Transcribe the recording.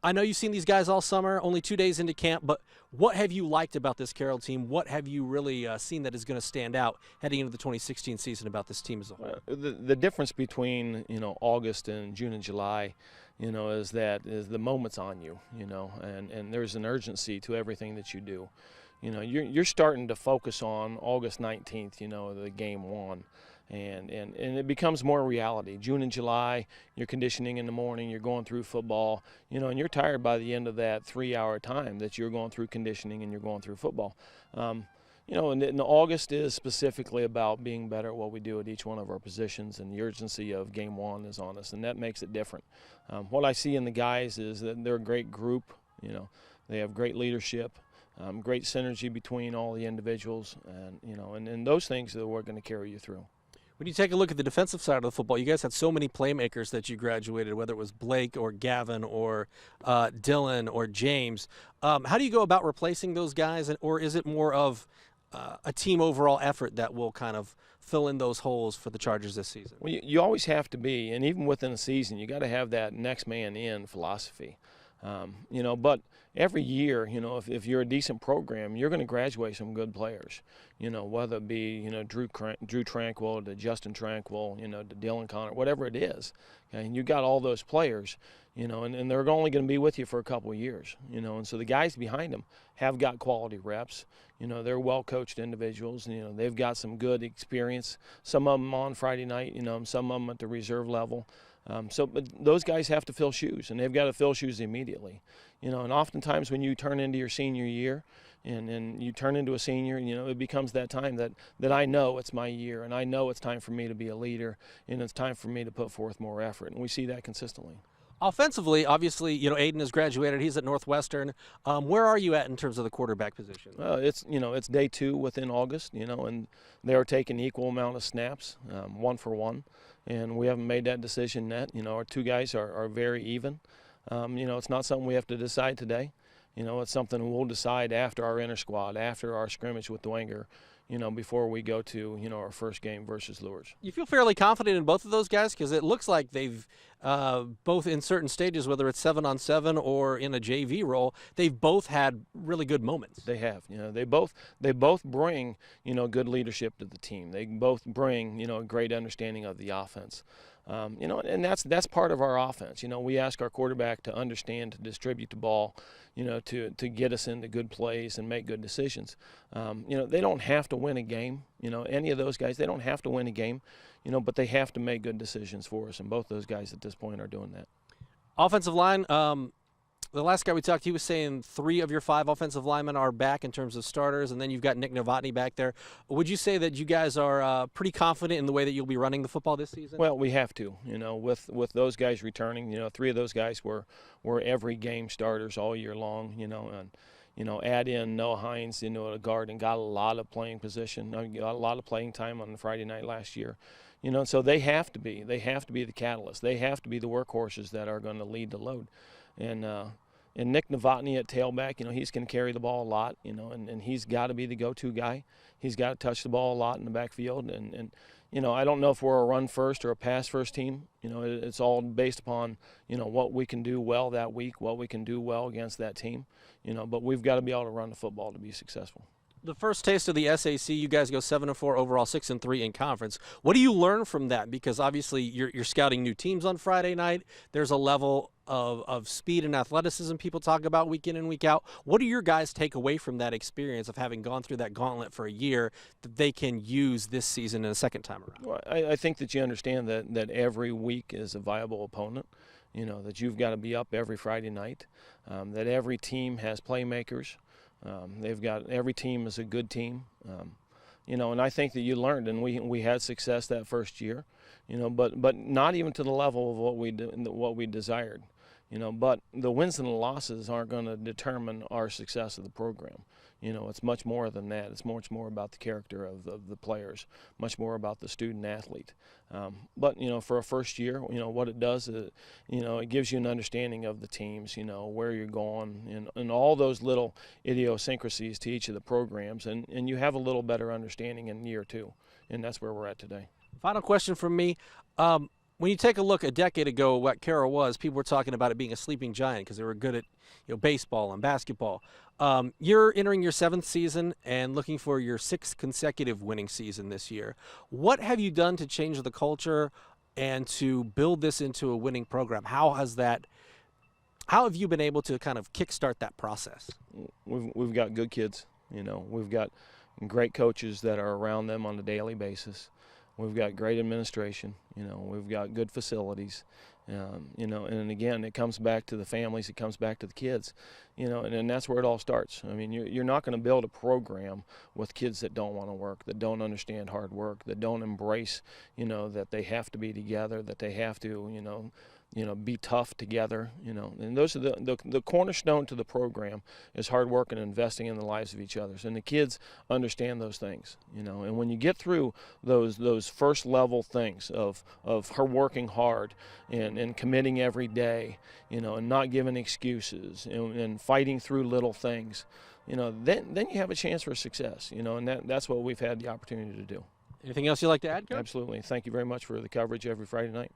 I know you've seen these guys all summer, only 2 days into camp, but what have you liked about this Carroll team? What have you really seen that is going to stand out heading into the 2016 season about this team as a whole? The difference between August and June and July, is the moment's on you, and there's an urgency to everything that you do. You're starting to focus on August 19th, the game one. And it becomes more reality. June and July, you're conditioning in the morning, you're going through football, and you're tired by the end of that 3-hour time that you're going through conditioning and you're going through football. And August is specifically about being better at what we do at each one of our positions, and the urgency of game one is on us, and that makes it different. What I see in the guys is that they're a great group. They have great leadership. Great synergy between all the individuals, and those things that we're going to carry you through. When you take a look at the defensive side of the football, you guys had so many playmakers that you graduated, whether it was Blake or Gavin or Dylan or James. How do you go about replacing those guys, or is it more of a team overall effort that will kind of fill in those holes for the Chargers this season? Well, you always have to be, and even within a season, you got to have that next man in philosophy. But every year, if you're a decent program, you're going to graduate some good players. Whether it be, Drew Tranquil to Justin Tranquil, to Dylan Connor, whatever it is. Okay? And you got all those players, and they're only going to be with you for a couple of years, and so the guys behind them have got quality reps. They're well-coached individuals. They've got some good experience. Some of them on Friday night, some of them at the reserve level. But those guys have to fill shoes, and they've got to fill shoes immediately. And oftentimes when you turn into your senior year and you turn into a senior, it becomes that time that I know it's my year, and I know it's time for me to be a leader, and it's time for me to put forth more effort, and we see that consistently. Offensively, obviously, Aiden has graduated. He's at Northwestern. Where are you at in terms of the quarterback position? It's day 2 within August, and they're taking equal amount of snaps, 1 for 1. And we haven't made that decision yet. Our two guys are very even. It's not something we have to decide today. It's something we'll decide after our inter squad, after our scrimmage with Dwenger, before we go to, our first game versus Lures. You feel fairly confident in both of those guys because it looks like they've both in certain stages, whether it's 7-on-7 or in a JV role, they've both had really good moments. They have. They both bring, good leadership to the team. They both bring, a great understanding of the offense. And that's part of our offense. We ask our quarterback to understand, to distribute the ball, to get us into good plays and make good decisions. They don't have to win a game. Any of those guys, they don't have to win a game, but they have to make good decisions for us. And both those guys at this point are doing that. Offensive line, the last guy we talked to, he was saying 3 of your 5 offensive linemen are back in terms of starters, and then you've got Nick Novotny back there. Would you say that you guys are pretty confident in the way that you'll be running the football this season? Well, we have to. With those guys returning, 3 of those guys were every game starters all year long, and add in Noah Hines, a guard, and got a lot of playing position, got a lot of playing time on Friday night last year. So they have to be the catalyst. They have to be the workhorses that are going to lead the load. And Nick Novotny at tailback, he's going to carry the ball a lot, and he's got to be the go-to guy. He's got to touch the ball a lot in the backfield. And I don't know if we're a run-first or a pass-first team. It's all based upon, what we can do well that week, what we can do well against that team. But we've got to be able to run the football to be successful. The first taste of the SAC, you guys go 7-4 overall, 6-3 in conference. What do you learn from that? Because obviously you're scouting new teams on Friday night. There's a level of speed and athleticism people talk about week in and week out. What do your guys take away from that experience of having gone through that gauntlet for a year that they can use this season and a second time around? Well, I think that you understand that every week is a viable opponent. That you've got to be up every Friday night. That every team has playmakers. Every team is a good team, and I think that you learned, and we had success that first year, but not even to the level of what we desired, but the wins and the losses aren't going to determine our success of the program. It's much more than that. It's much more about the character of the players, much more about the student athlete. But for a first year, what it does is, it gives you an understanding of the teams, where you're going, and all those little idiosyncrasies to each of the programs, and you have a little better understanding in year 2, and that's where we're at today. Final question from me. When you take a look a decade ago, what Carroll was, people were talking about it being a sleeping giant because they were good at baseball and basketball. You're entering your 7th season and looking for your 6th consecutive winning season this year. What have you done to change the culture and to build this into a winning program? How have you been able to kind of kickstart that process? We've got good kids. We've got great coaches that are around them on a daily basis. We've got great administration. We've got good facilities. And again, it comes back to the families. It comes back to the kids. And that's where it all starts. I mean, you're not going to build a program with kids that don't want to work, that don't understand hard work, that don't embrace, that they have to be together, that they have to, be tough together, and those are the cornerstone to the program is hard work and investing in the lives of each other. And the kids understand those things, and when you get through those first level things of her working hard and committing every day, and not giving excuses and fighting through little things, then you have a chance for success, and that's what we've had the opportunity to do. Anything else you'd like to add, Coach? Absolutely. Thank you very much for the coverage every Friday night.